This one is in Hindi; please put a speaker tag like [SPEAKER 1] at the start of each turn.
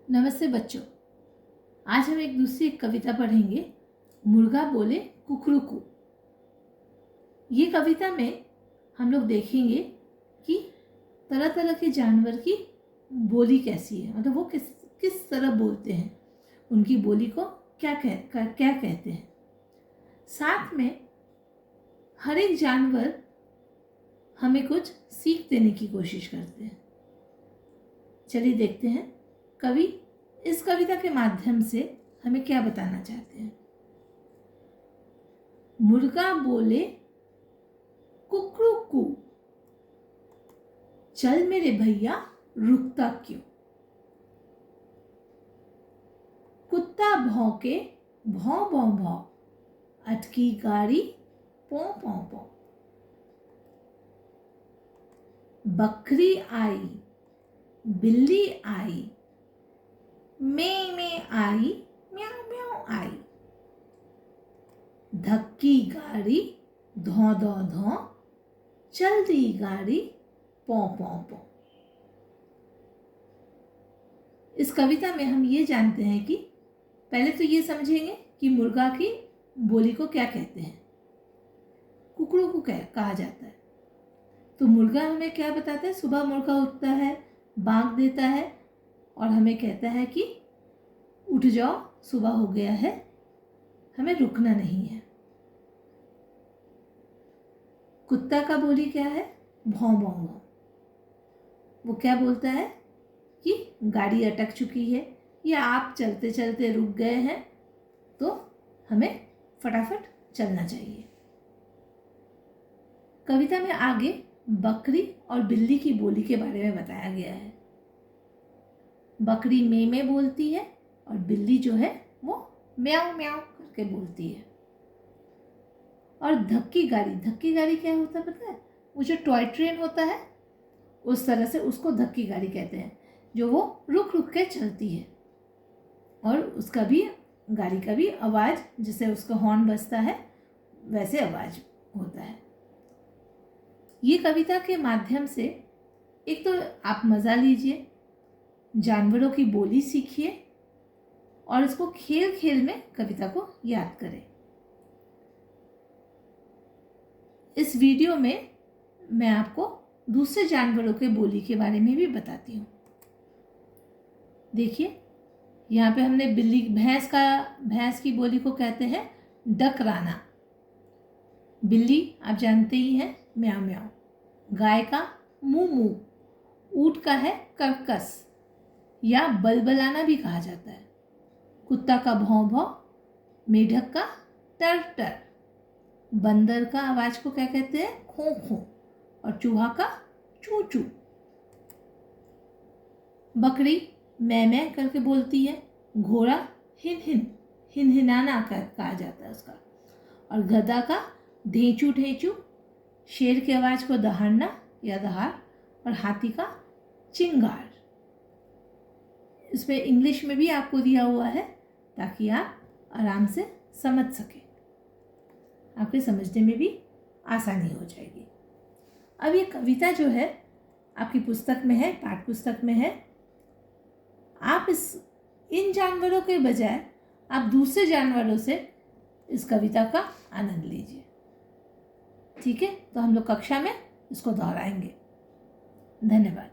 [SPEAKER 1] नमस्ते बच्चों। आज हम एक दूसरी कविता पढ़ेंगे, मुर्गा बोले कुकरूकू। ये कविता में हम लोग देखेंगे कि तरह तरह के जानवर की बोली कैसी है, मतलब वो किस तरह बोलते हैं, उनकी बोली को क्या कहते हैं। साथ में हर एक जानवर हमें कुछ सीख देने की कोशिश करते हैं। चलिए देखते हैं कवि इस कविता के माध्यम से हमें क्या बताना चाहते हैं। मुर्गा बोले कुकरूकू, चल मेरे भैया रुकता क्यों। कुत्ता भौंके भौं भौं भौं, अटकी गाड़ी पौ पौ पौ। बकरी आई बिल्ली आई, में आई म्याऊ म्याऊ आई। धक्की गाड़ी धौ धौ धौ, चल दी गाड़ी पौ पौ पौ। इस कविता में हम ये जानते हैं कि पहले तो ये समझेंगे कि मुर्गा की बोली को क्या कहते हैं। कुकड़ू को कहा जाता है। तो मुर्गा हमें क्या बताता है, सुबह मुर्गा उठता है, बांक देता है और हमें कहता है कि उठ जाओ, सुबह हो गया है, हमें रुकना नहीं है। कुत्ता का बोली क्या है, भौं भौं भौं। वो क्या बोलता है कि गाड़ी अटक चुकी है या आप चलते चलते रुक गए हैं, तो हमें फटाफट चलना चाहिए। कविता में आगे बकरी और बिल्ली की बोली के बारे में बताया गया है। बकरी में बोलती है और बिल्ली जो है वो म्याऊ म्याऊ करके बोलती है। और धक्की गाड़ी क्या होता है पता है, वो जो टॉय ट्रेन होता है उस तरह से उसको धक्की गाड़ी कहते हैं, जो वो रुक रुक के चलती है और उसका भी, गाड़ी का भी आवाज़, जिससे उसका हॉर्न बजता है वैसे आवाज़ होता है। ये कविता के माध्यम से एक तो आप मज़ा लीजिए, जानवरों की बोली सीखिए और इसको खेल खेल में कविता को याद करें। इस वीडियो में मैं आपको दूसरे जानवरों के बोली के बारे में भी बताती हूँ। देखिए यहाँ पे हमने भैंस की बोली को कहते हैं डकराना। बिल्ली आप जानते ही हैं, म्याऊ म्याऊ। गाय का मू मू। ऊँट का है कर्कस या बलबलाना भी कहा जाता है। कुत्ता का भौं भौं, मेढक का टर टर। बंदर का आवाज़ को क्या कहते हैं, खो खो। और चूहा का चू चू। बकरी मैं करके बोलती है। घोड़ा हिन हिन, हिनहिनाना कहा जाता है उसका। और गधा का ढेंचू ढेंचू। शेर की आवाज़ को दहाड़ना या दहाड़। और हाथी का चिंगार। इसमें इंग्लिश में भी आपको दिया हुआ है ताकि आप आराम से समझ सकें, आपके समझने में भी आसानी हो जाएगी। अब ये कविता जो है आपकी पुस्तक में है, पाठ्य पुस्तक में है। आप इन जानवरों के बजाय आप दूसरे जानवरों से इस कविता का आनंद लीजिए। ठीक है, तो हम लोग कक्षा में इसको दोहराएंगे। धन्यवाद।